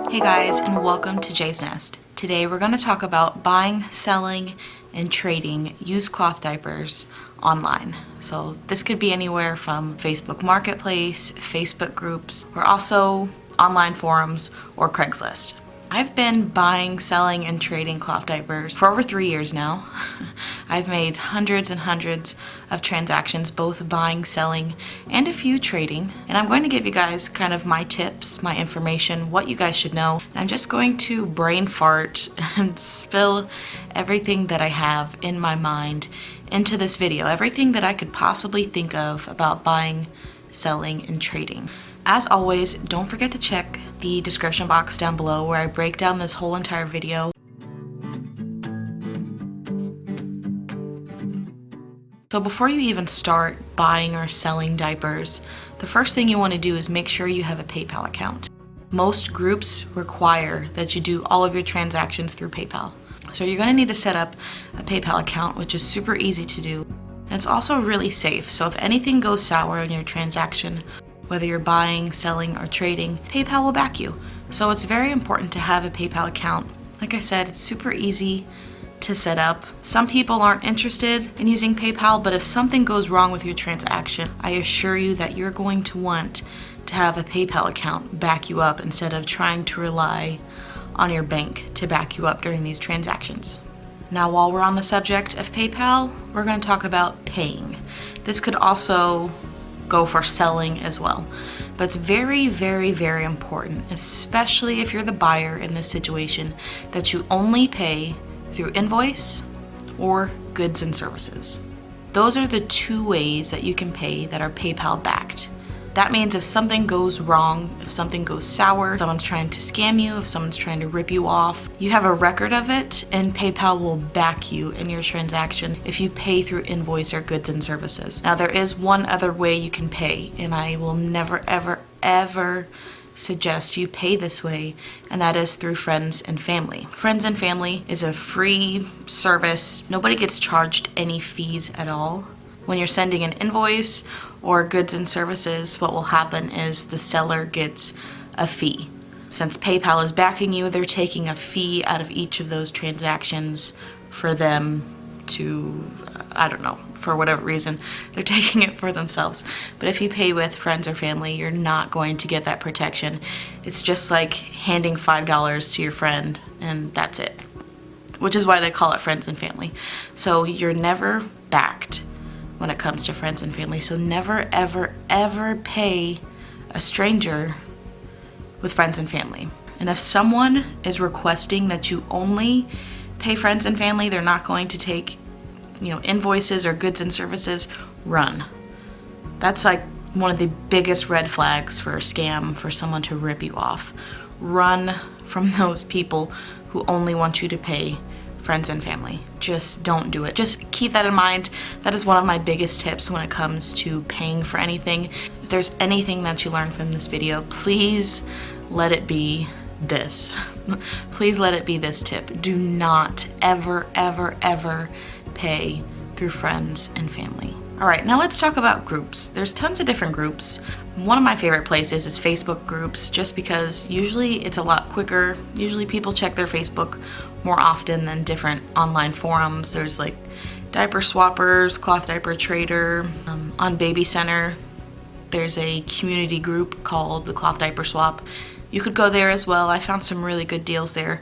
Hey guys, and welcome to Jay's Nest. Today we're going to talk about buying, selling, and trading used cloth diapers online. So this could be anywhere from Facebook Marketplace, Facebook groups, or also online forums or Craigslist. I've been buying, selling, and trading cloth diapers for over 3 years now. I've made hundreds and hundreds of transactions, both buying, selling, and a few trading. And I'm going to give you guys kind of my tips, my information, what you guys should know. And I'm just going to brain fart and spill everything that I have in my mind into this video. Everything that I could possibly think of about buying, selling, and trading. As always, don't forget to check the description box down below where I break down this whole entire video. So before you even start buying or selling diapers, the first thing you want to do is make sure you have a PayPal account. Most groups require that you do all of your transactions through PayPal. So you're going to need to set up a PayPal account, which is super easy to do. And it's also really safe. So if anything goes sour in your transaction, whether you're buying, selling, or trading, PayPal will back you. So it's very important to have a PayPal account. Like I said, it's super easy to set up. Some people aren't interested in using PayPal, but if something goes wrong with your transaction, I assure you that you're going to want to have a PayPal account back you up instead of trying to rely on your bank to back you up during these transactions. Now, while we're on the subject of PayPal, we're going to talk about paying. This could also go for selling as well. But it's very, very, very important, especially if you're the buyer in this situation, that you only pay through invoice or goods and services. Those are the two ways that you can pay that are PayPal backed. That means if something goes wrong, if something goes sour, if someone's trying to scam you, if someone's trying to rip you off, you have a record of it and PayPal will back you in your transaction if you pay through invoice or goods and services. Now there is one other way you can pay, and I will never, ever, ever suggest you pay this way, and that is through friends and family. Friends and family is a free service. Nobody gets charged any fees at all. When you're sending an invoice or goods and services, what will happen is the seller gets a fee. Since PayPal is backing you, they're taking a fee out of each of those transactions for them to, I don't know, for whatever reason, they're taking it for themselves. But if you pay with friends or family, you're not going to get that protection. It's just like handing $5 to your friend and that's it, which is why they call it friends and family. So you're never backed when it comes to friends and family. So never, ever, ever pay a stranger with friends and family. And if someone is requesting that you only pay friends and family, they're not going to take, invoices or goods and services, run. That's like one of the biggest red flags for a scam, for someone to rip you off. Run from those people who only want you to pay friends and family. Just don't do it. Just keep that in mind. That is one of my biggest tips when it comes to paying for anything. If there's anything that you learn from this video, please let it be this. Please let it be this tip. Do not ever, ever, ever pay through friends and family. All right, now let's talk about groups. There's tons of different groups. One of my favorite places is Facebook groups, just because usually it's a lot quicker. Usually people check their Facebook more often than different online forums. There's like Diaper Swappers, Cloth Diaper Trader. On Baby Center, there's a community group called the Cloth Diaper Swap. You could go there as well. I found some really good deals there.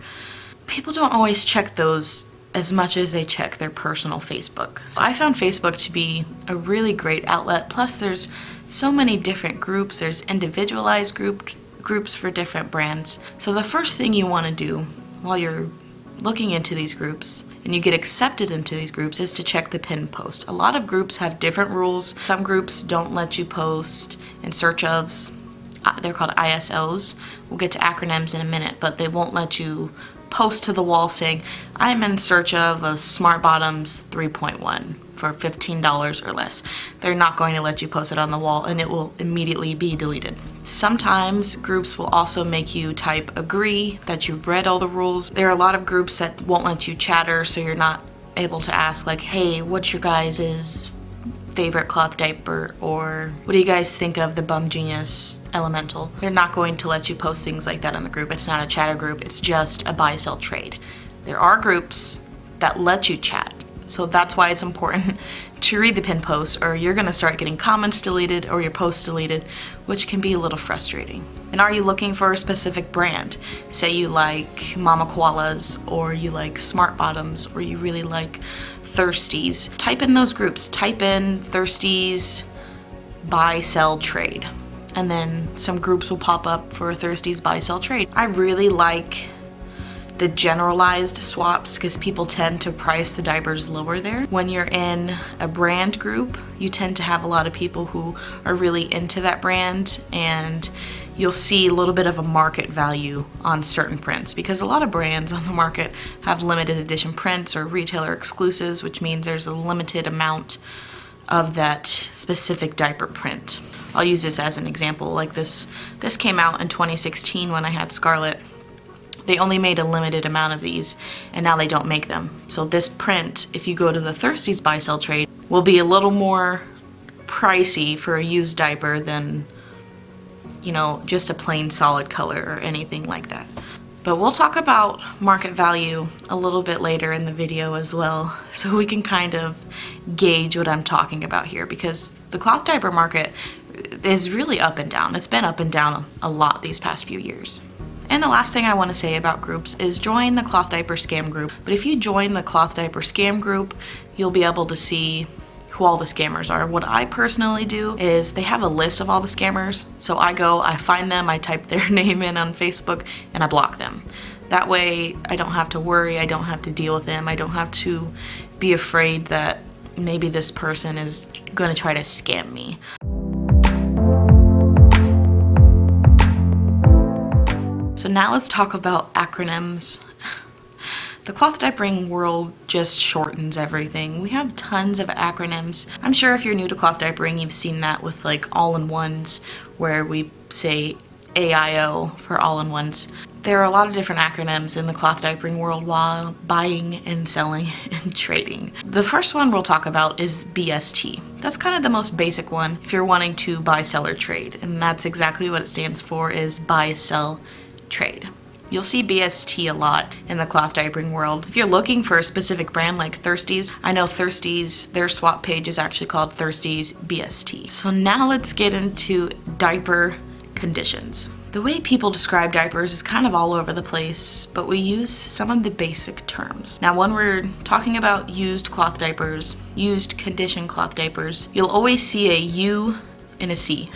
People don't always check those as much as they check their personal Facebook. So I found Facebook to be a really great outlet. Plus there's so many different groups. There's individualized groups for different brands. So the first thing you want to do while you're looking into these groups and you get accepted into these groups is to check the pinned post. A lot of groups have different rules. Some groups don't let you post in search ofs. They're called ISOs. We'll get to acronyms in a minute, but they won't let you post to the wall saying, I'm in search of a Smart Bottoms 3.1 for $15 or less. They're not going to let you post it on the wall and it will immediately be deleted. Sometimes groups will also make you type agree that you've read all the rules. There are a lot of groups that won't let you chatter, so you're not able to ask like, hey, what's your guys' favorite cloth diaper, or what do you guys think of the Bum Genius Elemental? They're not going to let you post things like that in the group. It's not a chatter group, it's just a buy sell trade. There are groups that let you chat, so that's why it's important to read the pinned posts, or you're gonna start getting comments deleted or your posts deleted, which can be a little frustrating. And are you looking for a specific brand? Say you like Mama Koalas, or you like Smart Bottoms, or you really like Thirsties. Type in those groups. Type in Thirsties buy sell trade, and then some groups will pop up for Thirsties buy sell trade. I really like the generalized swaps because people tend to price the diapers lower there. When you're in a brand group, you tend to have a lot of people who are really into that brand, and you'll see a little bit of a market value on certain prints because a lot of brands on the market have limited edition prints or retailer exclusives, which means there's a limited amount of that specific diaper print. I'll use this as an example. Like this came out in 2016 when I had Scarlett. They only made a limited amount of these, and now they don't make them. So this print, if you go to the Thirsties buy sell trade, will be a little more pricey for a used diaper than, you know, just a plain solid color or anything like that. But we'll talk about market value a little bit later in the video as well, so we can kind of gauge what I'm talking about here, because the cloth diaper market is really up and down. It's been up and down a lot these past few years. And the last thing I want to say about groups is join the cloth diaper scam group. But if you join the cloth diaper scam group, you'll be able to see who all the scammers are. What I personally do is they have a list of all the scammers. So I find them, I type their name in on Facebook, and I block them. That way I don't have to worry, I don't have to deal with them, I don't have to be afraid that maybe this person is going to try to scam me. So now let's talk about acronyms. The cloth diapering world just shortens everything. We have tons of acronyms. I'm sure if you're new to cloth diapering, you've seen that with like all-in-ones, where we say AIO for all-in-ones. There are a lot of different acronyms in the cloth diapering world while buying and selling and trading. The first one we'll talk about is BST. That's kind of the most basic one if you're wanting to buy, sell, or trade. And that's exactly what it stands for, is buy, sell, trade. You'll see BST a lot in the cloth diapering world. If you're looking for a specific brand like Thirsties, I know Thirsties, their swap page is actually called Thirsties BST. So now let's get into diaper conditions. The way people describe diapers is kind of all over the place, but we use some of the basic terms. Now, when we're talking about used cloth diapers, used condition cloth diapers, you'll always see a U and a C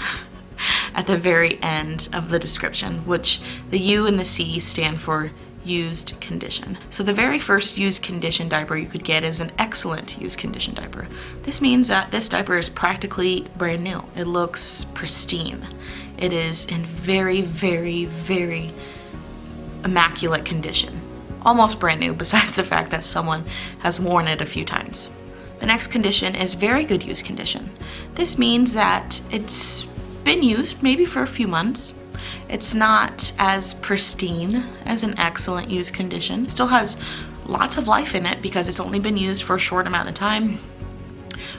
at the very end of the description, which the U and the C stand for used condition. So the very first used condition diaper you could get is an excellent used condition diaper. This means that this diaper is practically brand new. It looks pristine. It is in very, very, very immaculate condition. Almost brand new, besides the fact that someone has worn it a few times. The next condition is very good used condition. This means that it's been used maybe for a few months. It's not as pristine as an excellent used condition. It still has lots of life in it because it's only been used for a short amount of time.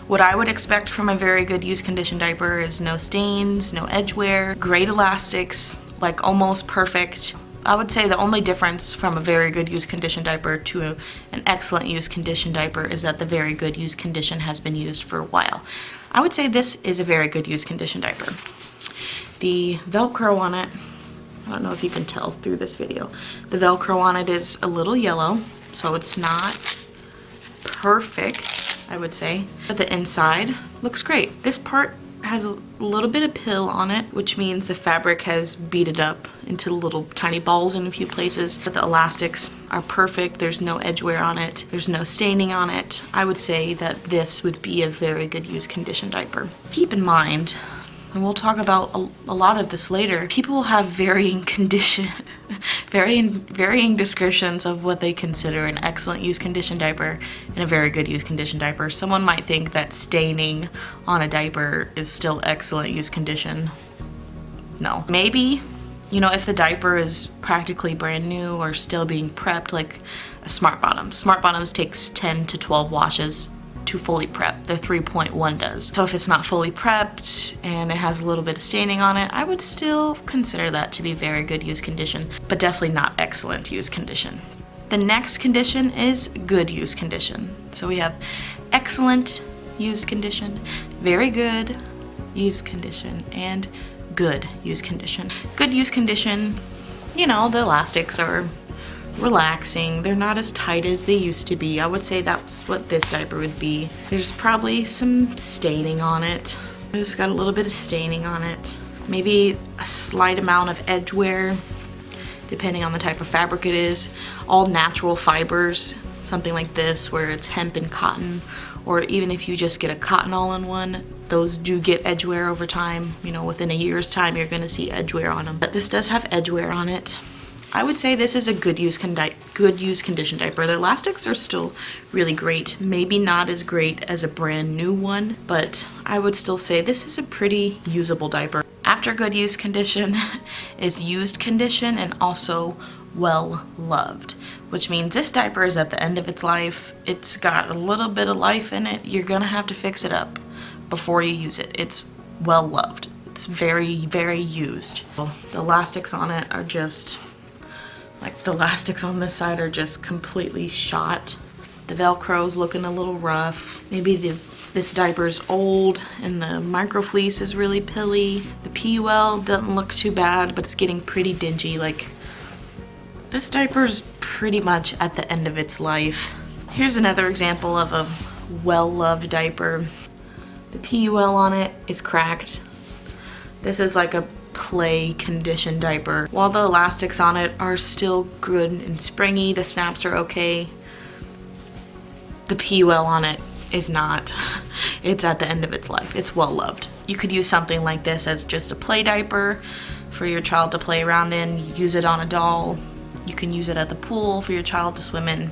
What I would expect from a very good used condition diaper is no stains, no edge wear, great elastics, like almost perfect. I would say the only difference from a very good used condition diaper to an excellent used condition diaper is that the very good used condition has been used for a while. I would say this is a very good used condition diaper. The Velcro on it, I don't know if you can tell through this video, the Velcro on it is a little yellow, so it's not perfect, I would say. But the inside looks great. This part has a little bit of pill on it, which means the fabric has beaded up into little tiny balls in a few places. But the elastics are perfect. There's no edge wear on it. There's no staining on it. I would say that this would be a very good used condition diaper. Keep in mind, and we'll talk about a lot of this later, people have varying descriptions of what they consider an excellent used condition diaper and a very good used condition diaper. Someone might think that staining on a diaper is still excellent used condition. No. Maybe, you know, if the diaper is practically brand new or still being prepped, like a Smart Bottoms. Smart Bottoms takes 10 to 12 washes to fully prep. The 3.1 does. So if it's not fully prepped and it has a little bit of staining on it, I would still consider that to be very good use condition, but definitely not excellent use condition. The next condition is good use condition. So we have excellent use condition, very good use condition, and good use condition. Good use condition, you know, the elastics are relaxing. They're not as tight as they used to be. I would say that's what this diaper would be. There's probably some staining on it. It's got a little bit of staining on it. Maybe a slight amount of edge wear, depending on the type of fabric it is. All natural fibers, something like this where it's hemp and cotton, or even if you just get a cotton all-in-one, those do get edge wear over time. You know, within a year's time, you're gonna see edge wear on them. But this does have edge wear on it. I would say this is a good use condition diaper. The elastics are still really great. Maybe not as great as a brand new one, but I would still say this is a pretty usable diaper. After good use condition is used condition and also well loved, which means this diaper is at the end of its life. It's got a little bit of life in it. You're gonna have to fix it up before you use it. It's well loved. It's very, very used. The elastics on it are just, like the elastics on this side are just completely shot. The Velcro's looking a little rough. Maybe this diaper's old and the micro fleece is really pilly. The PUL doesn't look too bad, but it's getting pretty dingy. Like, this diaper's pretty much at the end of its life. Here's another example of a well-loved diaper. The PUL on it is cracked. This is like a play condition diaper. While the elastics on it are still good and springy, the snaps are okay, the PUL on it is not. It's at the end of its life. It's well loved. You could use something like this as just a play diaper for your child to play around in. Use it on a doll. You can use it at the pool for your child to swim in.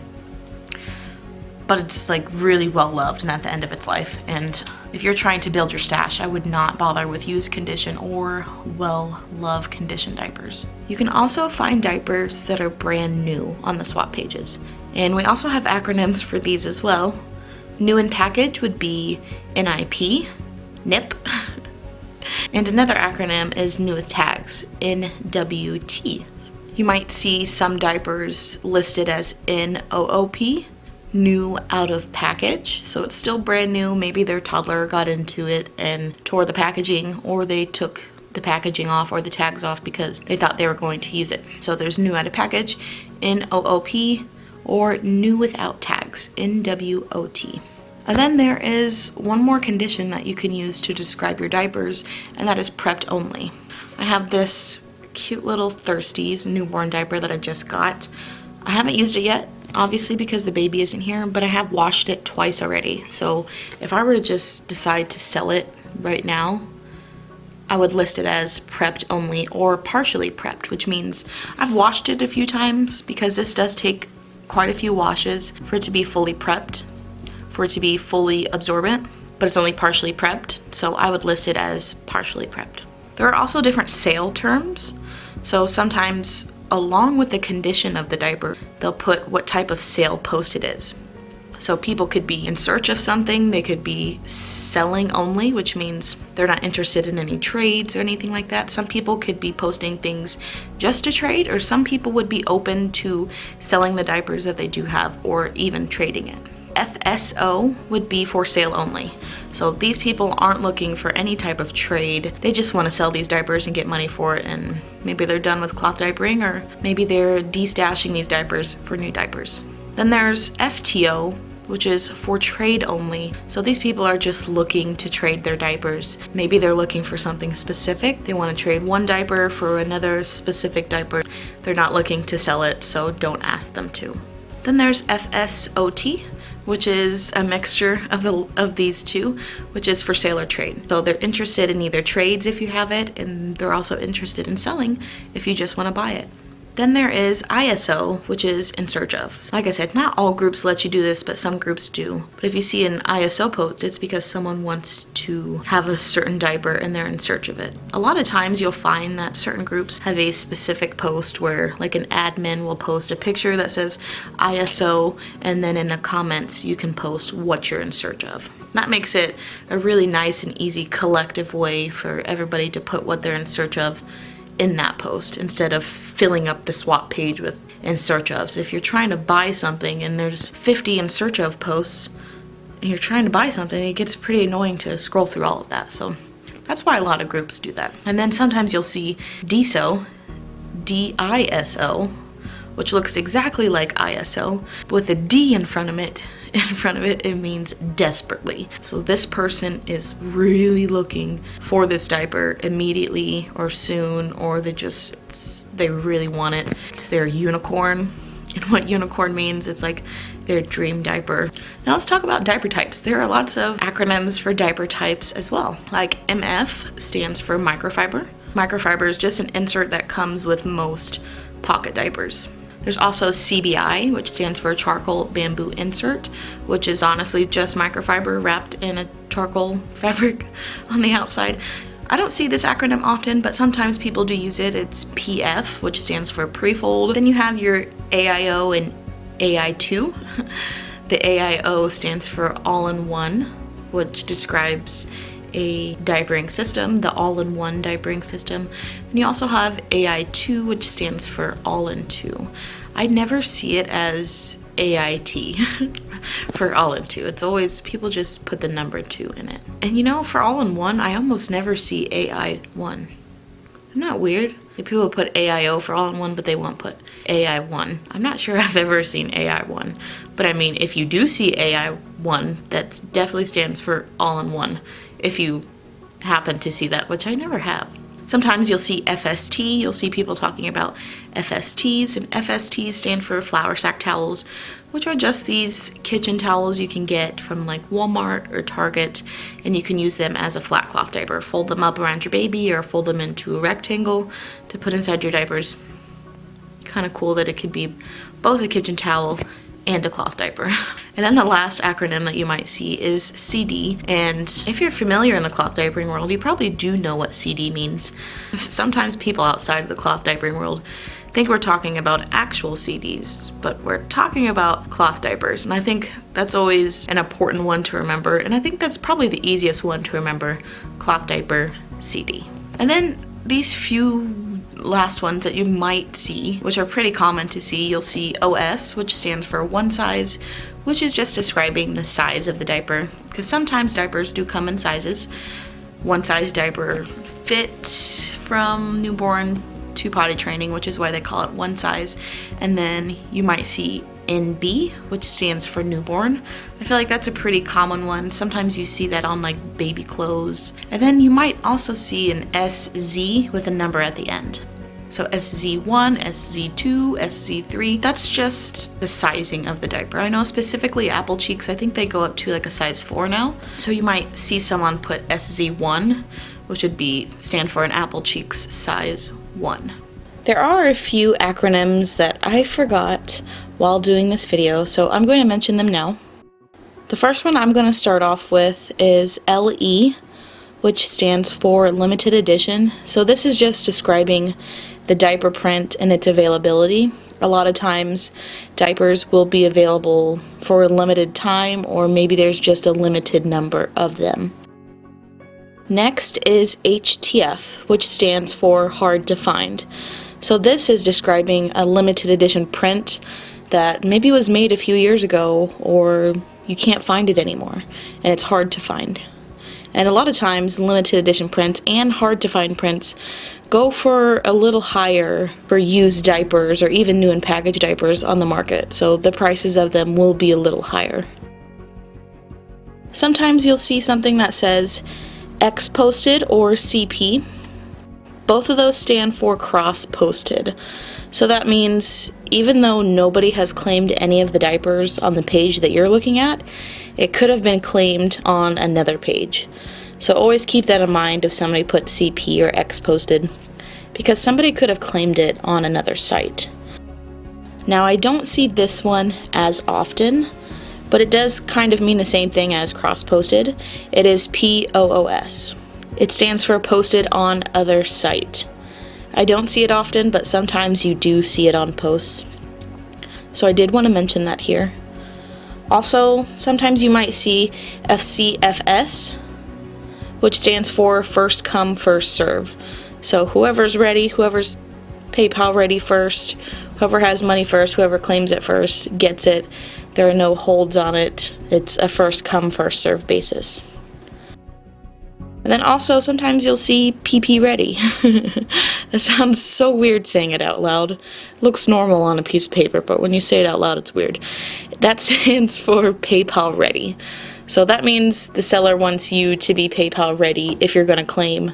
But it's like really well loved and at the end of its life. And if you're trying to build your stash, I would not bother with used condition or well loved condition diapers. You can also find diapers that are brand new on the swap pages. And we also have acronyms for these as well. New in package would be NIP, NIP. And another acronym is new with tags, NWT. You might see some diapers listed as NOOP, new out of package. So it's still brand new. Maybe their toddler got into it and tore the packaging, or they took the packaging off or the tags off because they thought they were going to use it. So there's new out of package, NOOP, or new without tags, NWOT. And then there is one more condition that you can use to describe your diapers, and that is prepped only. I have this cute little Thirsties newborn diaper that I just got. I haven't used it yet, obviously because the baby isn't here, but I have washed it twice already. So if I were to just decide to sell it right now, I would list it as prepped only or partially prepped, which means I've washed it a few times because this does take quite a few washes for it to be fully prepped, for it to be fully absorbent, but it's only partially prepped. So I would list it as partially prepped. There are also different sale terms. So sometimes along with the condition of the diaper, they'll put what type of sale post it is. So people could be in search of something, they could be selling only, which means they're not interested in any trades or anything like that. Some people could be posting things just to trade, or some people would be open to selling the diapers that they do have or even trading it. FSO would be for sale only. So these people aren't looking for any type of trade. They just want to sell these diapers and get money for it, and maybe they're done with cloth diapering, or maybe they're destashing these diapers for new diapers. Then there's FTO, which is for trade only. So these people are just looking to trade their diapers. Maybe they're looking for something specific. They want to trade one diaper for another specific diaper. They're not looking to sell it, so don't ask them to. Then there's FSOT, which is a mixture of these two, which is for sale or trade. So they're interested in either trades if you have it, and they're also interested in selling if you just want to buy it. Then there is ISO, which is in search of. Like I said, not all groups let you do this, but some groups do. But if you see an ISO post, it's because someone wants to have a certain diaper and they're in search of it. A lot of times you'll find that certain groups have a specific post where like an admin will post a picture that says ISO, and then in the comments you can post what you're in search of. That makes it a really nice and easy collective way for everybody to put what they're in search of in that post instead of filling up the swap page with in search ofs. If you're trying to buy something and there's 50 in search of posts and you're trying to buy something, it gets pretty annoying to scroll through all of that. So that's why a lot of groups do that. And then sometimes you'll see DISO, D-I-S-O, which looks exactly like ISO, but with a D in front of it, it means desperately. So this person is really looking for this diaper immediately or soon, or they really want it. It's their unicorn. And what unicorn means, it's like their dream diaper. Now let's talk about diaper types. There are lots of acronyms for diaper types as well. Like MF stands for microfiber. Microfiber is just an insert that comes with most pocket diapers. There's also CBI, which stands for charcoal bamboo insert, which is honestly just microfiber wrapped in a charcoal fabric on the outside. I don't see this acronym often, but sometimes people do use it. It's PF, which stands for pre-fold. Then you have your AIO and AI2. The AIO stands for all-in-one, which describes a diapering system, the all-in-one diapering system. And you also have AI2, which stands for all-in-two. I never see it as AIT for all-in-two. It's always, people just put the number 2 in it. And you know, for all-in-one, I almost never see AI1. Isn't that weird? Like people put AIO for all-in-one, but they won't put AI1. I'm not sure I've ever seen AI1. But I mean, if you do see AI1, that definitely stands for all-in-one. If you happen to see that, which I never have. Sometimes you'll see FST, you'll see people talking about FSTs, and FSTs stand for flour sack towels, which are just these kitchen towels you can get from like Walmart or Target, and you can use them as a flat cloth diaper. Fold them up around your baby or fold them into a rectangle to put inside your diapers. Kind of cool that it could be both a kitchen towel and a cloth diaper. And then the last acronym that you might see is CD. And if you're familiar in the cloth diapering world, you probably do know what CD means. Sometimes people outside of the cloth diapering world think we're talking about actual CDs, but we're talking about cloth diapers. And I think that's always an important one to remember. And I think that's probably the easiest one to remember, cloth diaper, CD. And then these few last ones that you might see, which are pretty common to see, you'll see OS, which stands for one size, which is just describing the size of the diaper, because sometimes diapers do come in sizes. One size diaper fit from newborn to potty training, which is why they call it one size. And then you might see NB, which stands for newborn. I feel like that's a pretty common one. Sometimes you see that on like baby clothes. And then you might also see an SZ with a number at the end. So SZ1, SZ2, SZ3, that's just the sizing of the diaper. I know specifically Apple Cheeks, I think they go up to like a size 4 now. So you might see someone put SZ1, which would stand for an Apple Cheeks size 1. There are a few acronyms that I forgot while doing this video, so I'm going to mention them now. The first one I'm going to start off with is LE, which stands for limited edition. So this is just describing the diaper print and its availability. A lot of times diapers will be available for a limited time, or maybe there's just a limited number of them. Next is HTF, which stands for hard to find. So this is describing a limited edition print that maybe was made a few years ago, or you can't find it anymore and it's hard to find. And a lot of times limited edition prints and hard to find prints go for a little higher for used diapers or even new and packaged diapers on the market, so the prices of them will be a little higher. Sometimes you'll see something that says X posted or CP. Both of those stand for cross posted. So that means even though nobody has claimed any of the diapers on the page that you're looking at, it could have been claimed on another page. So always keep that in mind if somebody puts CP or X posted. because somebody could have claimed it on another site. Now, I don't see this one as often, but it does kind of mean the same thing as cross-posted. It is POOS. It stands for posted on other site. I don't see it often, but sometimes you do see it on posts. So I did want to mention that here. Also, sometimes you might see FCFS, which stands for first come, first serve. So whoever's ready, whoever's PayPal ready first, whoever has money first, whoever claims it first gets it. There are no holds on it. It's a first come, first serve basis. And then also sometimes you'll see PP ready. That sounds so weird saying it out loud. It looks normal on a piece of paper, but when you say it out loud, it's weird. That stands for PayPal ready. So that means the seller wants you to be PayPal ready if you're going to claim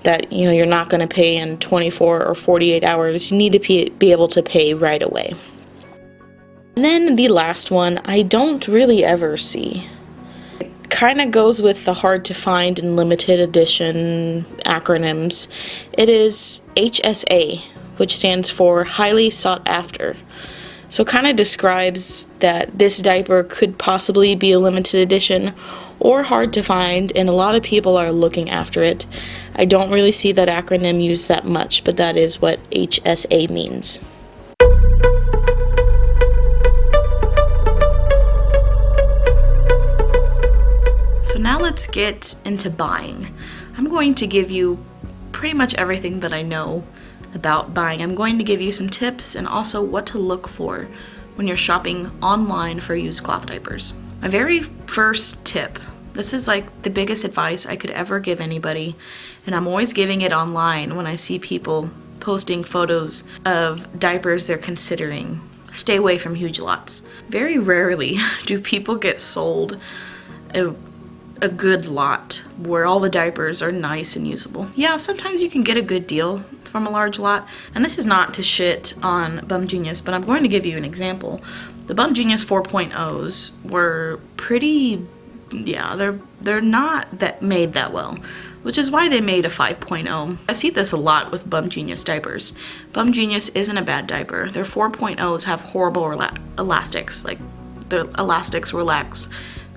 that you're not going to pay in 24 or 48 hours. You need to be able to pay right away. And then the last one I don't really ever see. Kind of goes with the hard to find and limited edition acronyms. It is HSA, which stands for highly sought after. So kind of describes that this diaper could possibly be a limited edition or hard to find, and a lot of people are looking after it. I don't really see that acronym used that much, but that is what HSA means. Now let's get into buying. I'm going to give you pretty much everything that I know about buying. I'm going to give you some tips and also what to look for when you're shopping online for used cloth diapers. My very first tip, this is like the biggest advice I could ever give anybody, and I'm always giving it online when I see people posting photos of diapers they're considering. Stay away from huge lots. Very rarely do people get sold a good lot where all the diapers are nice and usable. Yeah, sometimes you can get a good deal from a large lot, and this is not to shit on Bum Genius, but I'm going to give you an example. The Bum Genius 4.0s were pretty, yeah, they're not that made that well, which is why they made a 5.0. I see this a lot with Bum Genius diapers. Bum Genius isn't a bad diaper. Their 4.0s have horrible elastics, like their elastics relax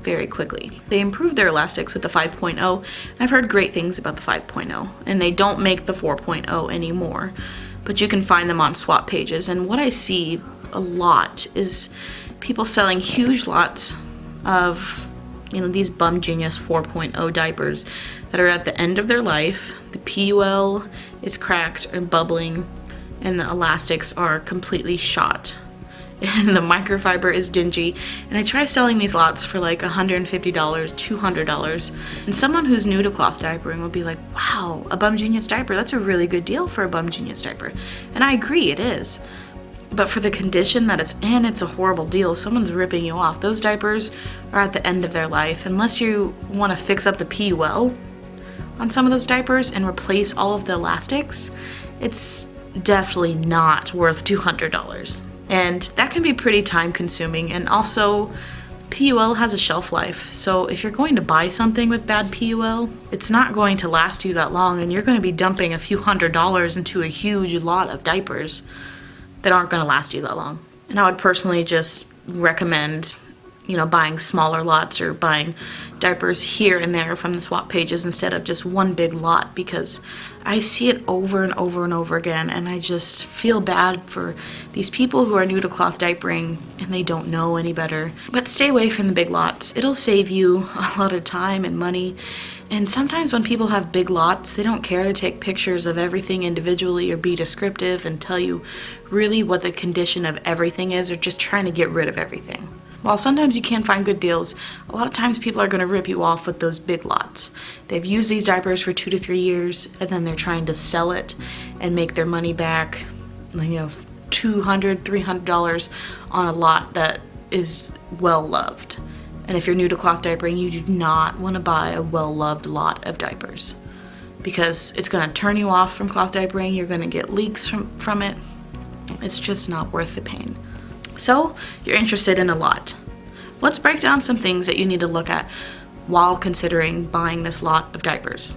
very quickly. They improved their elastics with the 5.0, and I've heard great things about the 5.0, and they don't make the 4.0 anymore, but you can find them on swap pages. And what I see a lot is people selling huge lots of these Bum Genius 4.0 diapers that are at the end of their life. The PUL is cracked and bubbling, and the elastics are completely shot, and the microfiber is dingy. And I try selling these lots for like $150, $200, and someone who's new to cloth diapering will be like, wow, a Bum Genius diaper, that's a really good deal for a Bum Genius diaper. And I agree, it is. But for the condition that it's in, it's a horrible deal. Someone's ripping you off. Those diapers are at the end of their life. Unless you want to fix up the PUL on some of those diapers and replace all of the elastics, it's definitely not worth $200. And that can be pretty time consuming, and also PUL has a shelf life. So if you're going to buy something with bad PUL, it's not going to last you that long, and you're going to be dumping a few $100s into a huge lot of diapers that aren't going to last you that long. And I would personally just recommend, buying smaller lots or buying diapers here and there from the swap pages instead of just one big lot, because I see it over and over and over again, and I just feel bad for these people who are new to cloth diapering and they don't know any better. But stay away from the big lots. It'll save you a lot of time and money. And sometimes when people have big lots, they don't care to take pictures of everything individually or be descriptive and tell you really what the condition of everything is. They're just trying to get rid of everything. While sometimes you can find good deals, a lot of times people are going to rip you off with those big lots. They've used these diapers for 2 to 3 years, and then they're trying to sell it and make their money back, $200, $300 on a lot that is well loved. And if you're new to cloth diapering, you do not want to buy a well-loved lot of diapers, because it's going to turn you off from cloth diapering. You're going to get leaks from it. It's just not worth the pain. So you're interested in a lot. Let's break down some things that you need to look at while considering buying this lot of diapers.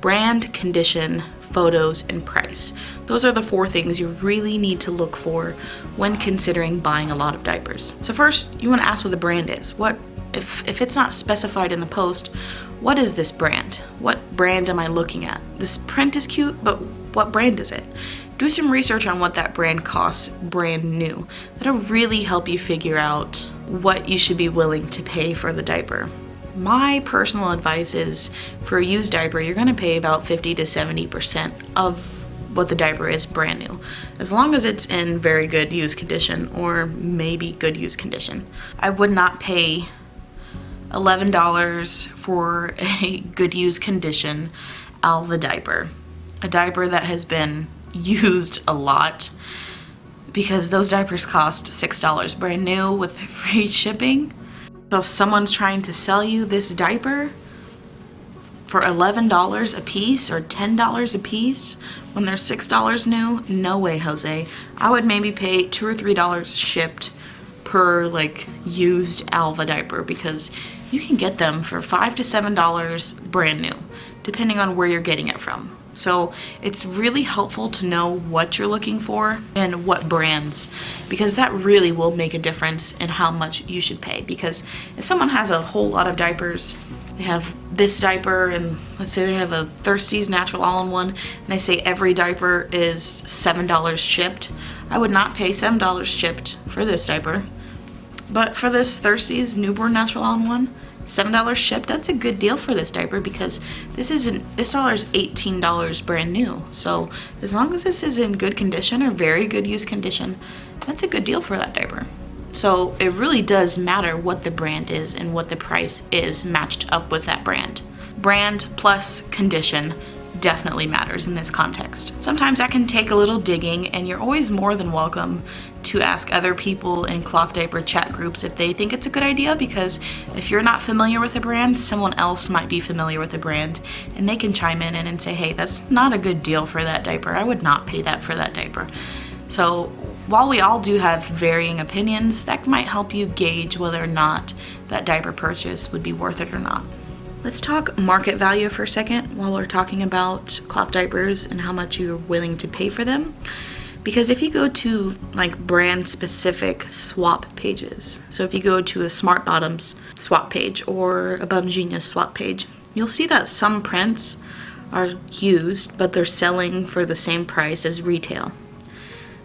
brand, condition, photos, and price. Those are the 4 things you really need to look for when considering buying a lot of diapers. So first, you want to ask what the brand is. If it's not specified in the post, what is this brand? What brand am I looking at? This print is cute, but what brand is it? Do some research on what that brand costs brand new. That'll really help you figure out what you should be willing to pay for the diaper. My personal advice is for a used diaper, you're gonna pay about 50 to 70% of what the diaper is brand new, as long as it's in very good used condition or maybe good used condition. I would not pay $11 for a good used condition Alva diaper, a diaper that has been used a lot, because those diapers cost $6 brand new with free shipping. So if someone's trying to sell you this diaper for $11 a piece or $10 a piece when they're $6 new, no way, Jose. I would maybe pay $2 or $3 shipped per like used Alva diaper, because you can get them for $5 to $7 brand new, depending on where you're getting it from. So it's really helpful to know what you're looking for and what brands, because that really will make a difference in how much you should pay. Because if someone has a whole lot of diapers, they have this diaper and let's say they have a Thirsties natural all-in-one, and they say every diaper is $7 shipped, I would not pay $7 shipped for this diaper. But for this Thirsties newborn natural all-in-one, $7 shipped, that's a good deal for this diaper, because this dollar is $18 brand new. So as long as this is in good condition or very good use condition, that's a good deal for that diaper. So it really does matter what the brand is and what the price is matched up with that brand. Brand plus condition definitely matters in this context. Sometimes that can take a little digging, and you're always more than welcome to ask other people in cloth diaper chat groups if they think it's a good idea, because if you're not familiar with a brand, someone else might be familiar with a brand, and they can chime in and say, hey, that's not a good deal for that diaper. I would not pay that for that diaper. So while we all do have varying opinions, that might help you gauge whether or not that diaper purchase would be worth it or not. Let's talk market value for a second while we're talking about cloth diapers and how much you're willing to pay for them. Because if you go to like brand specific swap pages, so if you go to a Smart Bottoms swap page or a Bum Genius swap page, you'll see that some prints are used, but they're selling for the same price as retail.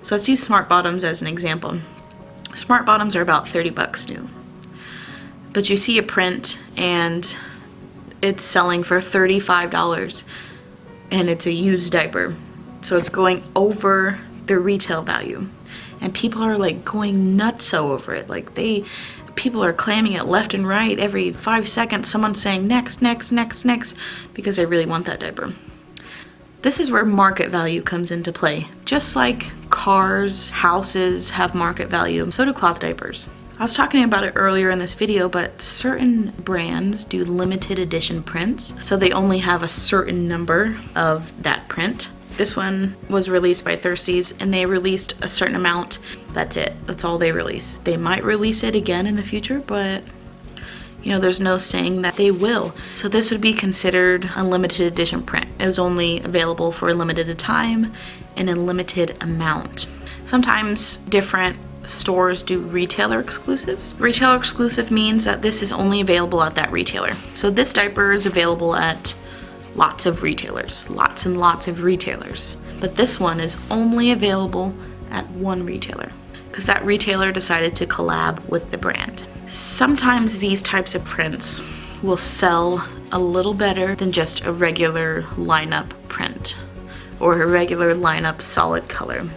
So let's use Smart Bottoms as an example. Smart Bottoms are about 30 bucks new. But you see a print and it's selling for $35 and it's a used diaper. So it's going over the retail value. And people are like going nuts over it. Like people are claiming it left and right. Every 5 seconds someone's saying next, next, next, next, because they really want that diaper. This is where market value comes into play. Just like cars, houses have market value, so do cloth diapers. I was talking about it earlier in this video, but certain brands do limited edition prints, so they only have a certain number of that print. This one was released by Thirsties, and they released a certain amount. That's it. That's all they release. They might release it again in the future, but you know, there's no saying that they will. So this would be considered a limited edition print. It was only available for a limited time and a limited amount. Sometimes different stores do retailer exclusives. Retailer exclusive means that this is only available at that retailer. So this diaper is available at lots of retailers, lots and lots of retailers. But this one is only available at one retailer because that retailer decided to collab with the brand. Sometimes these types of prints will sell a little better than just a regular lineup print or a regular lineup solid color.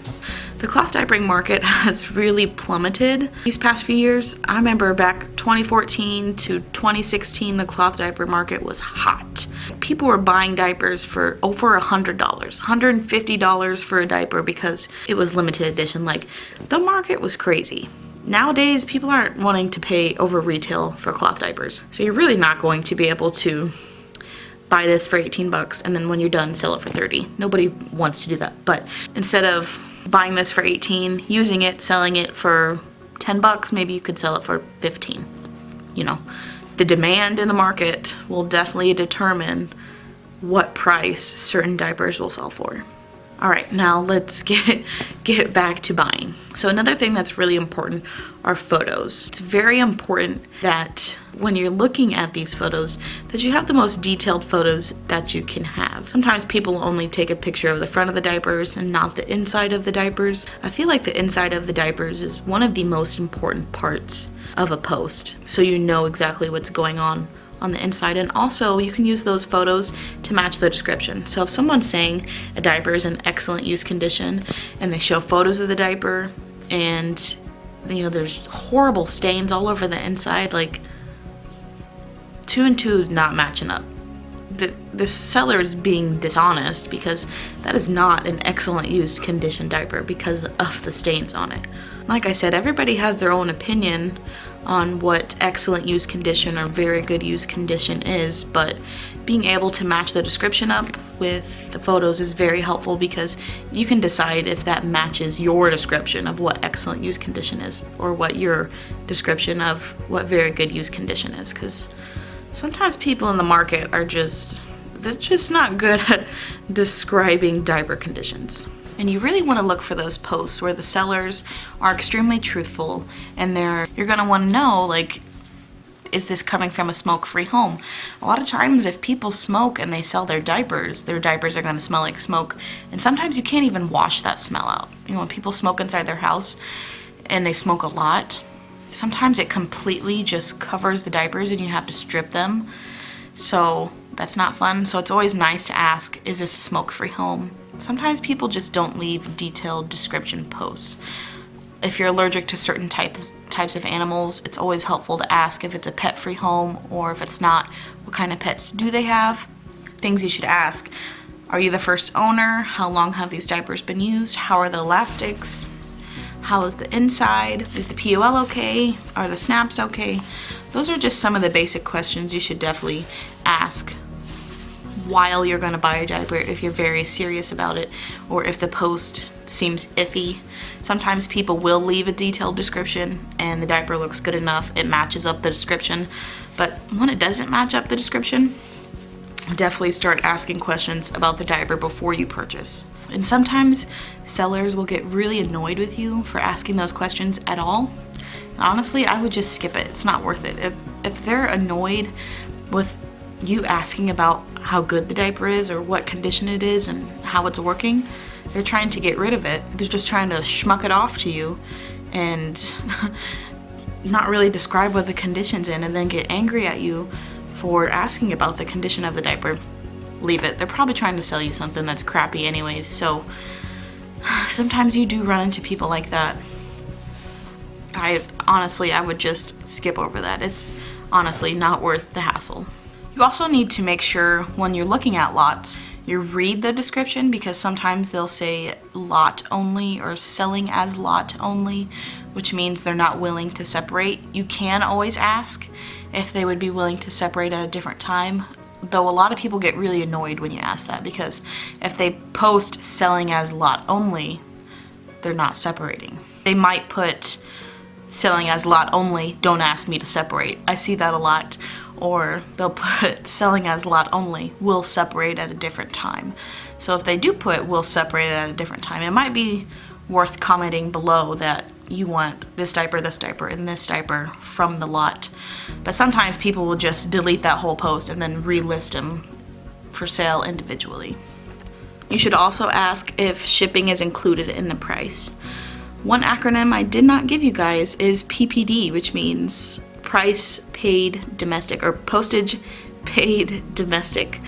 The cloth diapering market has really plummeted these past few years. I remember back 2014 to 2016, the cloth diaper market was hot. People were buying diapers for over $100, $150 for a diaper because it was limited edition. Like, the market was crazy. Nowadays, people aren't wanting to pay over retail for cloth diapers. So you're really not going to be able to buy this for 18 bucks and then when you're done, sell it for 30. Nobody wants to do that. But instead of buying this for 18, using it, selling it for 10 bucks, maybe you could sell it for 15. You know, the demand in the market will definitely determine what price certain diapers will sell for. All right, now let's get back to buying. So another thing that's really important are photos. It's very important that when you're looking at these photos that you have the most detailed photos that you can have. Sometimes people only take a picture of the front of the diapers and not the inside of the diapers. I feel like the inside of the diapers is one of the most important parts of a post, so you know exactly what's going on the inside. And also you can use those photos to match the description. So if someone's saying a diaper is in excellent use condition and they show photos of the diaper and there's horrible stains all over the inside, like 2 and 2 is not matching up. The seller is being dishonest because that is not an excellent use condition diaper because of the stains on it. Like I said, everybody has their own opinion on what excellent use condition or very good use condition is, but being able to match the description up with the photos is very helpful because you can decide if that matches your description of what excellent use condition is or what your description of what very good use condition is, because sometimes people in the market they're just not good at describing diaper conditions. And you really want to look for those posts where the sellers are extremely truthful and you're going to want to know, like, is this coming from a smoke-free home? A lot of times if people smoke and they sell their diapers are going to smell like smoke, and sometimes you can't even wash that smell out. When people smoke inside their house and they smoke a lot, sometimes it completely just covers the diapers and you have to strip them. So that's not fun. So it's always nice to ask, is this a smoke-free home? Sometimes people just don't leave detailed description posts. If you're allergic to certain types of animals, it's always helpful to ask if it's a pet-free home, or if it's not, what kind of pets do they have? Things you should ask: are you the first owner? How long have these diapers been used? How are the elastics? How is the inside? Is the POL okay? Are the snaps okay? Those are just some of the basic questions you should definitely ask while you're going to buy a diaper if you're very serious about it, or if the post seems iffy. Sometimes people will leave a detailed description and the diaper looks good enough, it matches up the description, but when it doesn't match up the description, definitely start asking questions about the diaper before you purchase. And sometimes sellers will get really annoyed with you for asking those questions at all. And honestly, I would just skip it. It's not worth it. If they're annoyed with you asking about how good the diaper is or what condition it is and how it's working, they're trying to get rid of it. They're just trying to schmuck it off to you and not really describe what the condition's in, and then get angry at you for asking about the condition of the diaper. Leave it. They're probably trying to sell you something that's crappy anyways, so sometimes you do run into people like that. I would just skip over that. It's honestly not worth the hassle. You also need to make sure when you're looking at lots, you read the description, because sometimes they'll say lot only or selling as lot only, which means they're not willing to separate. You can always ask if they would be willing to separate at a different time, though a lot of people get really annoyed when you ask that, because if they post selling as lot only, they're not separating. They might put selling as lot only, don't ask me to separate. I see that a lot. Or they'll put selling as lot only, will separate at a different time. So if they do put will separate at a different time, it might be worth commenting below that you want this diaper, and this diaper from the lot. But sometimes people will just delete that whole post and then relist them for sale individually. You should also ask if shipping is included in the price. One acronym I did not give you guys is PPD, which means price paid domestic, or postage paid domestic.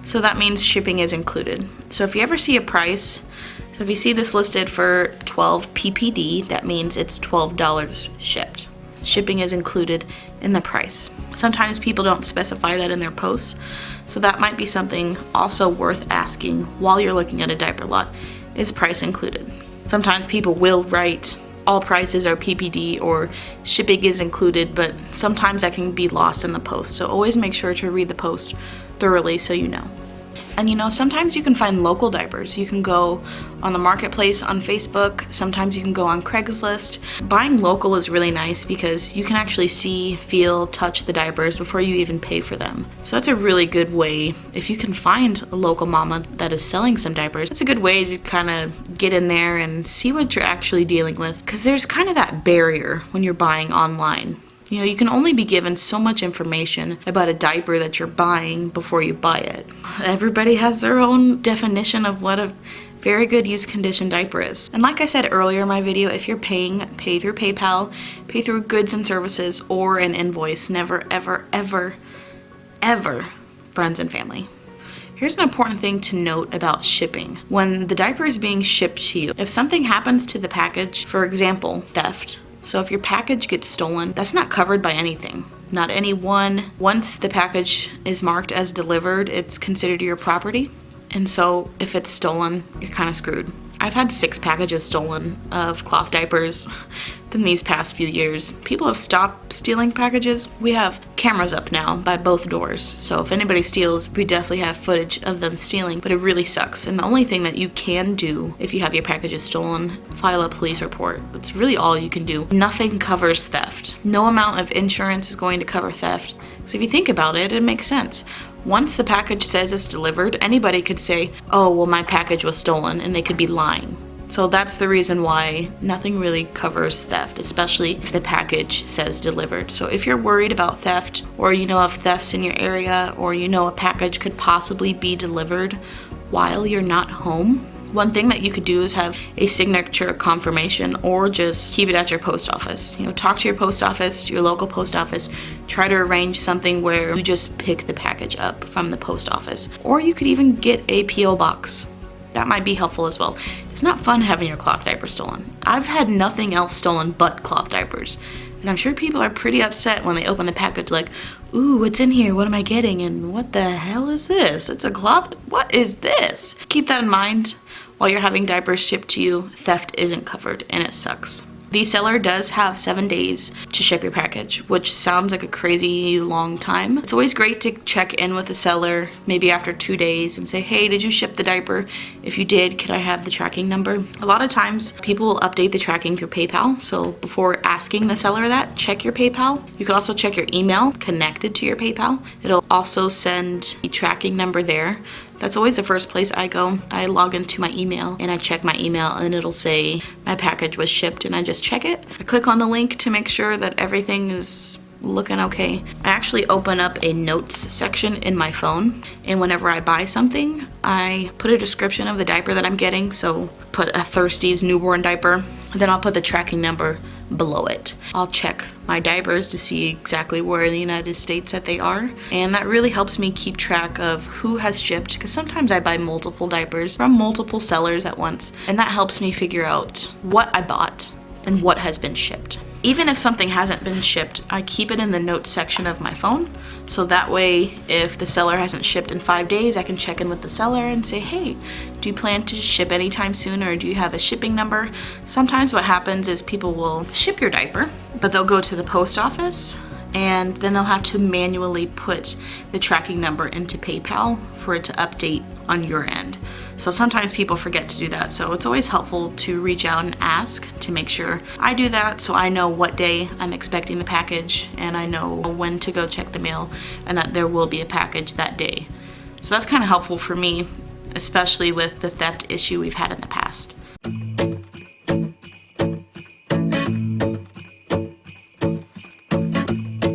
So that means shipping is included. So if you ever see a price, so if you see this listed for 12 PPD, that means it's $12 shipped. Shipping is included in the price. Sometimes people don't specify that in their posts, so that might be something also worth asking while you're looking at a diaper lot. Is price included? Sometimes people will write all prices are PPD or shipping is included, but sometimes that can be lost in the post. So always make sure to read the post thoroughly so you know. And you know, sometimes you can find local diapers. You can go on the marketplace on Facebook. Sometimes you can go on Craigslist. Buying local is really nice because you can actually see, feel, touch the diapers before you even pay for them. So that's a really good way. If you can find a local mama that is selling some diapers, it's a good way to kind of get in there and see what you're actually dealing with. Because there's kind of that barrier when you're buying online. You know, you can only be given so much information about a diaper that you're buying before you buy it. Everybody has their own definition of what a very good used condition diaper is. And like I said earlier in my video, if you're paying, pay through PayPal, pay through goods and services, or an invoice. Never, ever, ever, ever friends and family. Here's an important thing to note about shipping. When the diaper is being shipped to you, if something happens to the package, for example, theft, so if your package gets stolen, that's not covered by anything. Not anyone. Once the package is marked as delivered, it's considered your property. And so if it's stolen, you're kind of screwed. I've had 6 packages stolen of cloth diapers in these past few years. People have stopped stealing packages. We have cameras up now by both doors, so if anybody steals, we definitely have footage of them stealing, but it really sucks. And the only thing that you can do if you have your packages stolen, file a police report. That's really all you can do. Nothing covers theft. No amount of insurance is going to cover theft. So if you think about it, it makes sense. Once the package says it's delivered, anybody could say, oh, well, my package was stolen, and they could be lying. So that's the reason why nothing really covers theft, especially if the package says delivered. So if you're worried about theft, or you know of thefts in your area, or you know a package could possibly be delivered while you're not home, one thing that you could do is have a signature confirmation, or just keep it at your post office. You know, talk to your post office, your local post office, try to arrange something where you just pick the package up from the post office. Or you could even get a P.O. box. That might be helpful as well. It's not fun having your cloth diaper stolen. I've had nothing else stolen but cloth diapers. And I'm sure people are pretty upset when they open the package like, ooh, what's in here? What am I getting? And what the hell is this? It's a cloth? What is this? Keep that in mind. While you're having diapers shipped to you, theft isn't covered, and it sucks. The seller does have 7 days to ship your package, which sounds like a crazy long time. It's always great to check in with the seller, maybe after 2 days, and say, hey, did you ship the diaper? If you did, could I have the tracking number? A lot of times, people will update the tracking through PayPal, so before asking the seller that, check your PayPal. You can also check your email connected to your PayPal. It'll also send the tracking number there. That's always the first place I go. I log into my email and I check my email, and it'll say my package was shipped, and I just check it. I click on the link to make sure that everything is looking okay. I actually open up a notes section in my phone, and whenever I buy something, I put a description of the diaper that I'm getting. So put a Thirsties newborn diaper, then I'll put the tracking number below it. I'll check my diapers to see exactly where in the United States that they are, and that really helps me keep track of who has shipped, because sometimes I buy multiple diapers from multiple sellers at once, and that helps me figure out what I bought and what has been shipped. Even if something hasn't been shipped, I keep it in the notes section of my phone, so that way if the seller hasn't shipped in 5 days, I can check in with the seller and say, hey, do you plan to ship anytime soon, or do you have a shipping number? Sometimes what happens is people will ship your diaper, but they'll go to the post office, and then they'll have to manually put the tracking number into PayPal for it to update on your end. So sometimes people forget to do that, so it's always helpful to reach out and ask to make sure I do that, so I know what day I'm expecting the package, and I know when to go check the mail, and that there will be a package that day. So that's kind of helpful for me, especially with the theft issue we've had in the past.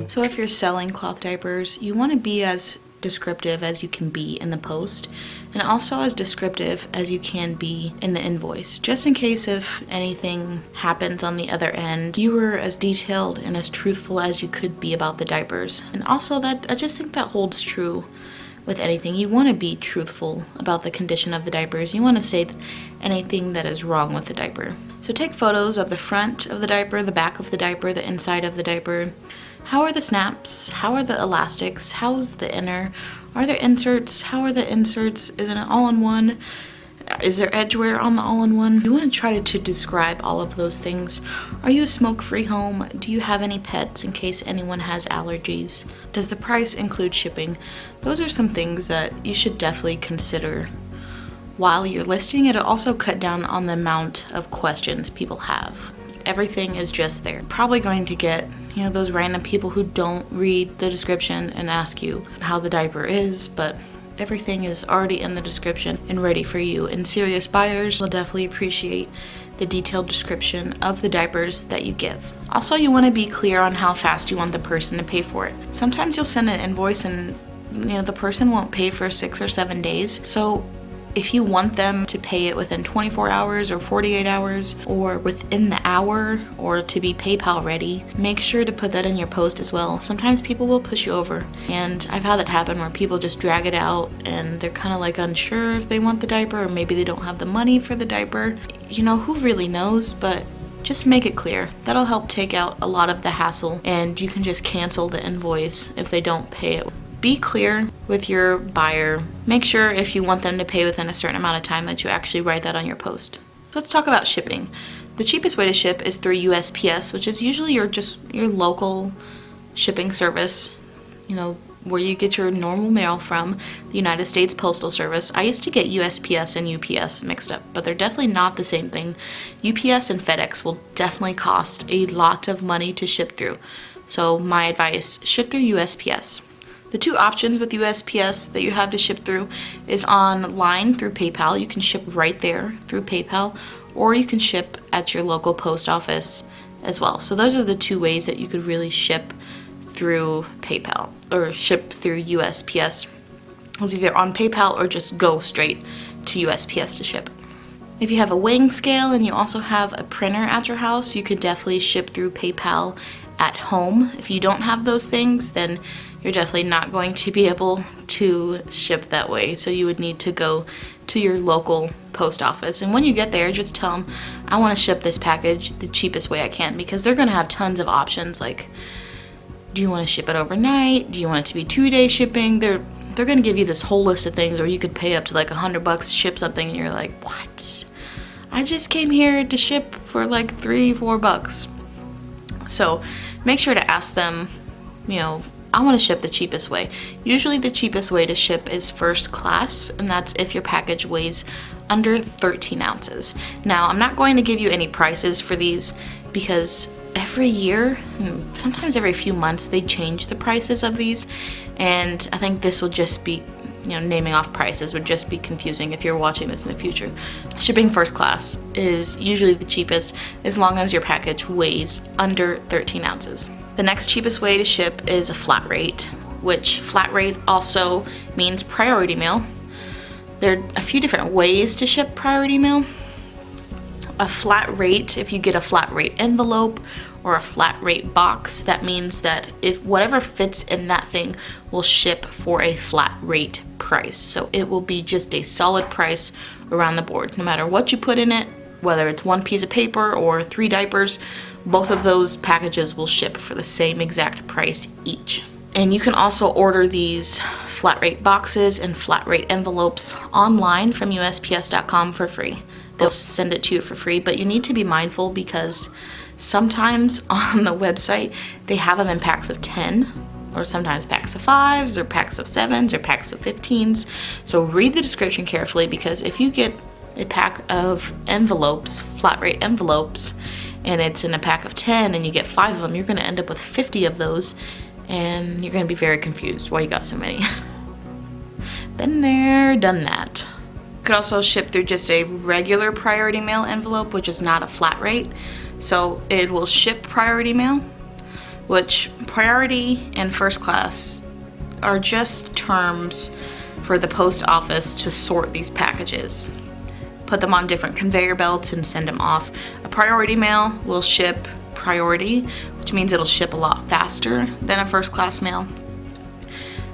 So if you're selling cloth diapers, you want to be as descriptive as you can be in the post, and also as descriptive as you can be in the invoice, just in case if anything happens on the other end, you were as detailed and as truthful as you could be about the diapers. And also, that I just think that holds true with anything. You want to be truthful about the condition of the diapers. You want to say anything that is wrong with the diaper. So take photos of the front of the diaper, the back of the diaper, the inside of the diaper. How are the snaps? How are the elastics? How's the inner? Are there inserts? How are the inserts? Is it an all-in-one? Is there edgeware on the all-in-one? You want to try to describe all of those things. Are you a smoke-free home? Do you have any pets in case anyone has allergies? Does the price include shipping? Those are some things that you should definitely consider while you're listing. It'll also cut down on the amount of questions people have. Everything is just there. Probably going to get, you know, those random people who don't read the description and ask you how the diaper is, but everything is already in the description and ready for you. And serious buyers will definitely appreciate the detailed description of the diapers that you give. Also, you want to be clear on how fast you want the person to pay for it. Sometimes you'll send an invoice and, you know, the person won't pay for 6 or 7 days. So if you want them to pay it within 24 hours or 48 hours or within the hour or to be PayPal ready, make sure to put that in your post as well. Sometimes people will push you over, and I've had that happen where people just drag it out and they're kind of like unsure if they want the diaper, or maybe they don't have the money for the diaper. You know, who really knows? But just make it clear. That'll help take out a lot of the hassle, and you can just cancel the invoice if they don't pay it. Be clear with your buyer. Make sure if you want them to pay within a certain amount of time that you actually write that on your post. So let's talk about shipping. The cheapest way to ship is through USPS, which is usually your local shipping service, you know, where you get your normal mail from, the United States Postal Service. I used to get USPS and UPS mixed up, but they're definitely not the same thing. UPS and FedEx will definitely cost a lot of money to ship through. So my advice, ship through USPS. The two options with USPS that you have to ship through is online through PayPal. You can ship right there through PayPal, or you can ship at your local post office as well. So those are the two ways that you could really ship through PayPal or ship through USPS. It's either on PayPal or just go straight to USPS to ship. If you have a weighing scale and you also have a printer at your house, you could definitely ship through PayPal at home. If you don't have those things, then you're definitely not going to be able to ship that way. So you would need to go to your local post office. And when you get there, just tell them, I want to ship this package the cheapest way I can, because they're going to have tons of options. Like, do you want to ship it overnight? Do you want it to be 2-day shipping? They're going to give you this whole list of things, or you could pay up to like $100 to ship something and you're like, what? I just came here to ship for like $3-4. So make sure to ask them, you know, I want to ship the cheapest way. Usually the cheapest way to ship is first class, and that's if your package weighs under 13 ounces. Now, I'm not going to give you any prices for these because every year, sometimes every few months, they change the prices of these, and I think this will just be, you know, naming off prices would just be confusing if you're watching this in the future. Shipping first class is usually the cheapest as long as your package weighs under 13 ounces. The next cheapest way to ship is a flat rate, which flat rate also means priority mail. There are a few different ways to ship priority mail. A flat rate, if you get a flat rate envelope or a flat rate box, that means that if whatever fits in that thing will ship for a flat rate price. So it will be just a solid price around the board. No matter what you put in it, whether it's one piece of paper or 3 diapers, both of those packages will ship for the same exact price each. And you can also order these flat rate boxes and flat rate envelopes online from USPS.com for free. They'll send it to you for free, but you need to be mindful because sometimes on the website they have them in packs of 10, or sometimes packs of 5s, or packs of 7s, or packs of 15s. So read the description carefully, because if you get a pack of envelopes, flat rate envelopes, and it's in a pack of 10 and you get 5 of them, you're going to end up with 50 of those, and you're going to be very confused why you got so many. Been there, done that. You could also ship through just a regular priority mail envelope, which is not a flat rate. So it will ship priority mail, which priority and first class are just terms for the post office to sort these packages. Put them on different conveyor belts and send them off. A priority mail will ship priority, which means it'll ship a lot faster than a first class mail.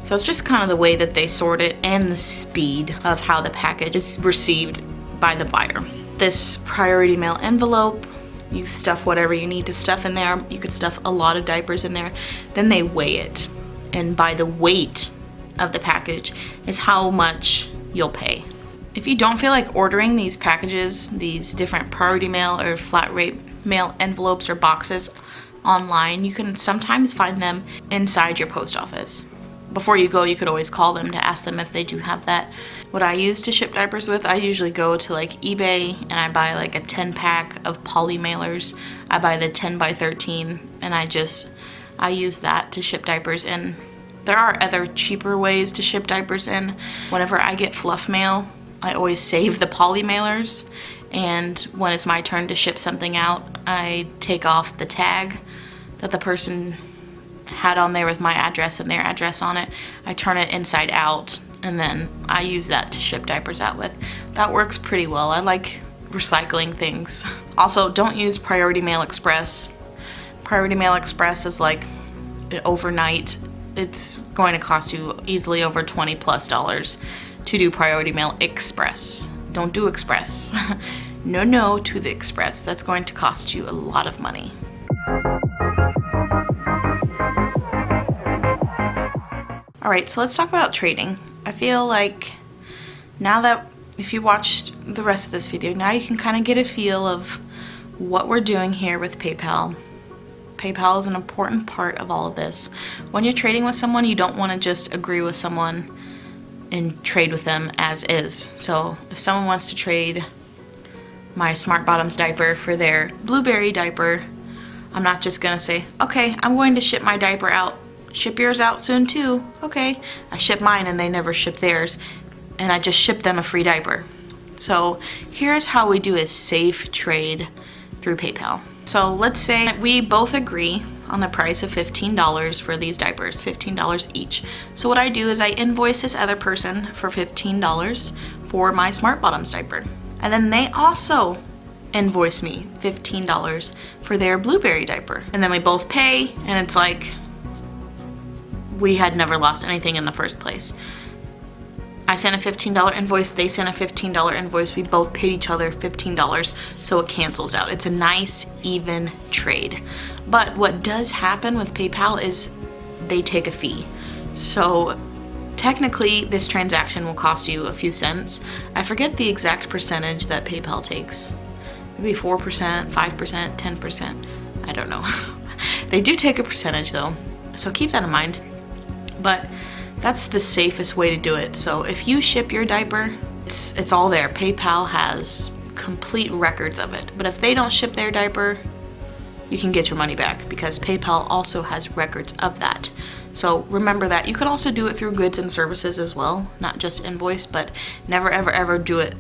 So it's just kind of the way that they sort it and the speed of how the package is received by the buyer. This priority mail envelope, you stuff whatever you need to stuff in there. You could stuff a lot of diapers in there. Then they weigh it, and by the weight of the package is how much you'll pay. If you don't feel like ordering these packages, these different priority mail or flat rate mail envelopes or boxes online, you can sometimes find them inside your post office. Before you go, you could always call them to ask them if they do have that. What I use to ship diapers with, I usually go to like eBay and I buy like a 10 pack of poly mailers. I buy the 10 by 13 and I use that to ship diapers in. There are other cheaper ways to ship diapers in. Whenever I get fluff mail, I always save the poly mailers, and when it's my turn to ship something out, I take off the tag that the person had on there with my address and their address on it. I turn it inside out, and then I use that to ship diapers out with. That works pretty well. I like recycling things. Also, don't use Priority Mail Express. Priority Mail Express is like overnight. It's going to cost you easily over $20+ to do Priority Mail Express. Don't do Express. No to the Express. That's going to cost you a lot of money. Alright, so let's talk about trading. I feel like now that if you watched the rest of this video, now you can kind of get a feel of what we're doing here with PayPal. PayPal is an important part of all of this. When you're trading with someone, you don't want to just agree with someone and trade with them as is. So if someone wants to trade my Smart Bottoms diaper for their blueberry diaper, I'm not just gonna say, okay, I'm going to ship my diaper out. Ship yours out soon too. Okay. I ship mine and they never ship theirs, and I just ship them a free diaper. So here's how we do a safe trade through PayPal. So let's say we both agree on the price of $15 for these diapers, $15 each. So what I do is I invoice this other person for $15 for my Smart Bottoms diaper. And then they also invoice me $15 for their blueberry diaper. And then we both pay, and it's like we had never lost anything in the first place. I sent a $15 invoice, they sent a $15 invoice, we both paid each other $15, so it cancels out. It's a nice, even trade. But what does happen with PayPal is they take a fee. So technically, this transaction will cost you a few cents. I forget the exact percentage that PayPal takes. Maybe 4%, 5%, 10%. I don't know. They do take a percentage though, so keep that in mind. But that's the safest way to do it. So if you ship your diaper, it's all there. PayPal has complete records of it. But if they don't ship their diaper, you can get your money back because PayPal also has records of that. So remember that. You could also do it through goods and services as well, not just invoice, but never ever ever do it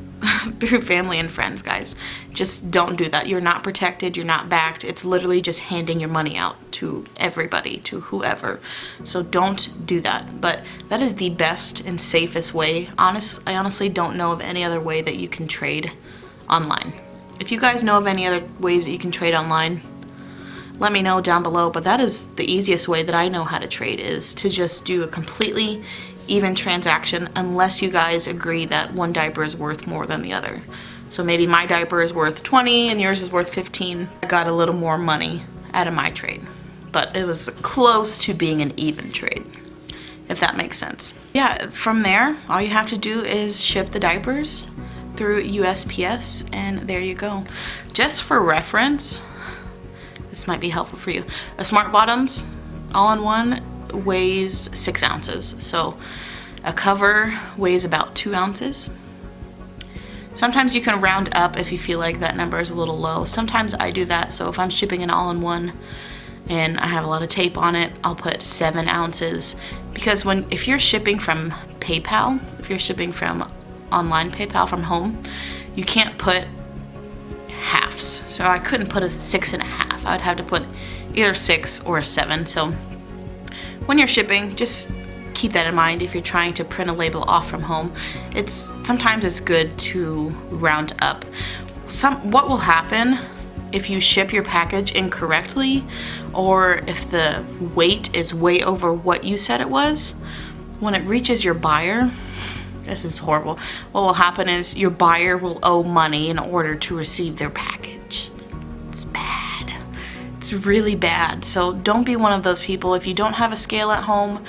through family and friends, guys. Just don't do that. You're not protected, you're not backed. It's literally just handing your money out to everybody, to whoever. So don't do that. But that is the best and safest way. I honestly don't know of any other way that you can trade online. If you guys know of any other ways that you can trade online, let me know down below. But that is the easiest way that I know how to trade, is to just do a completely even transaction, unless you guys agree that one diaper is worth more than the other. So maybe my diaper is worth 20 and yours is worth 15. I got a little more money out of my trade, but it was close to being an even trade, if that makes sense. Yeah, from there, all you have to do is ship the diapers through USPS, and there you go. Just for reference, this might be helpful for you. A Smart Bottoms all-in-one weighs 6 ounces. So a cover weighs about 2 ounces. Sometimes you can round up if you feel like that number is a little low. Sometimes I do that. So if I'm shipping an all-in-one and I have a lot of tape on it, I'll put 7 ounces. Because if you're shipping from PayPal, if you're shipping from online PayPal from home, you can't put halves. So I couldn't put a 6.5. I would have to put either 6 or a 7. So when you're shipping, just keep that in mind. If you're trying to print a label off from home, sometimes it's good to round up. What will happen if you ship your package incorrectly, or if the weight is way over what you said it was, when it reaches your buyer, this is horrible. What will happen is your buyer will owe money in order to receive their package. It's bad. It's really bad. So don't be one of those people. If you don't have a scale at home,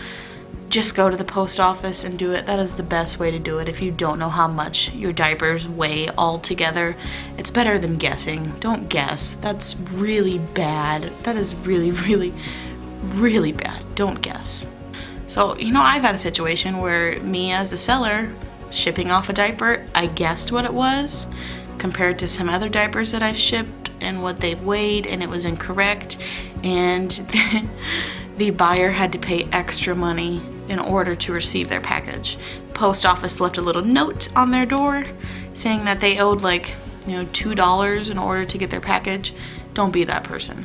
just go to the post office and do it. That is the best way to do it. If you don't know how much your diapers weigh all together, it's better than guessing. Don't guess. That's really bad. That is really, really, really bad. Don't guess. So, you know, I've had a situation where me as the seller shipping off a diaper, I guessed what it was compared to some other diapers that I've shipped and what they've weighed, and it was incorrect, and the buyer had to pay extra money in order to receive their package. Post office left a little note on their door saying that they owed like, you know, $2 in order to get their package. Don't be that person.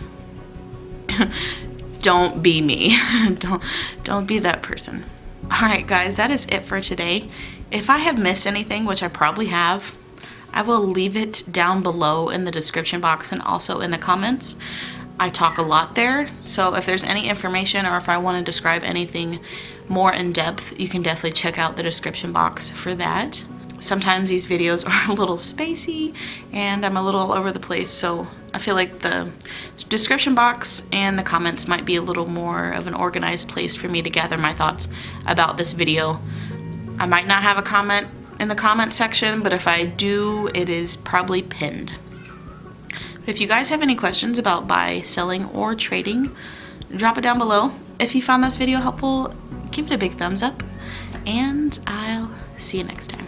Don't be me. Don't be that person. All right, guys, that is it for today. If I have missed anything, which I probably have, I will leave it down below in the description box and also in the comments. I talk a lot there, so if there's any information or if I want to describe anything more in depth, you can definitely check out the description box for that. Sometimes these videos are a little spacey and I'm a little all over the place, so I feel like the description box and the comments might be a little more of an organized place for me to gather my thoughts about this video. I might not have a comment in the comment section, but if I do, it is probably pinned. If you guys have any questions about buy, selling, or trading, drop it down below. If you found this video helpful, give it a big thumbs up, and I'll see you next time.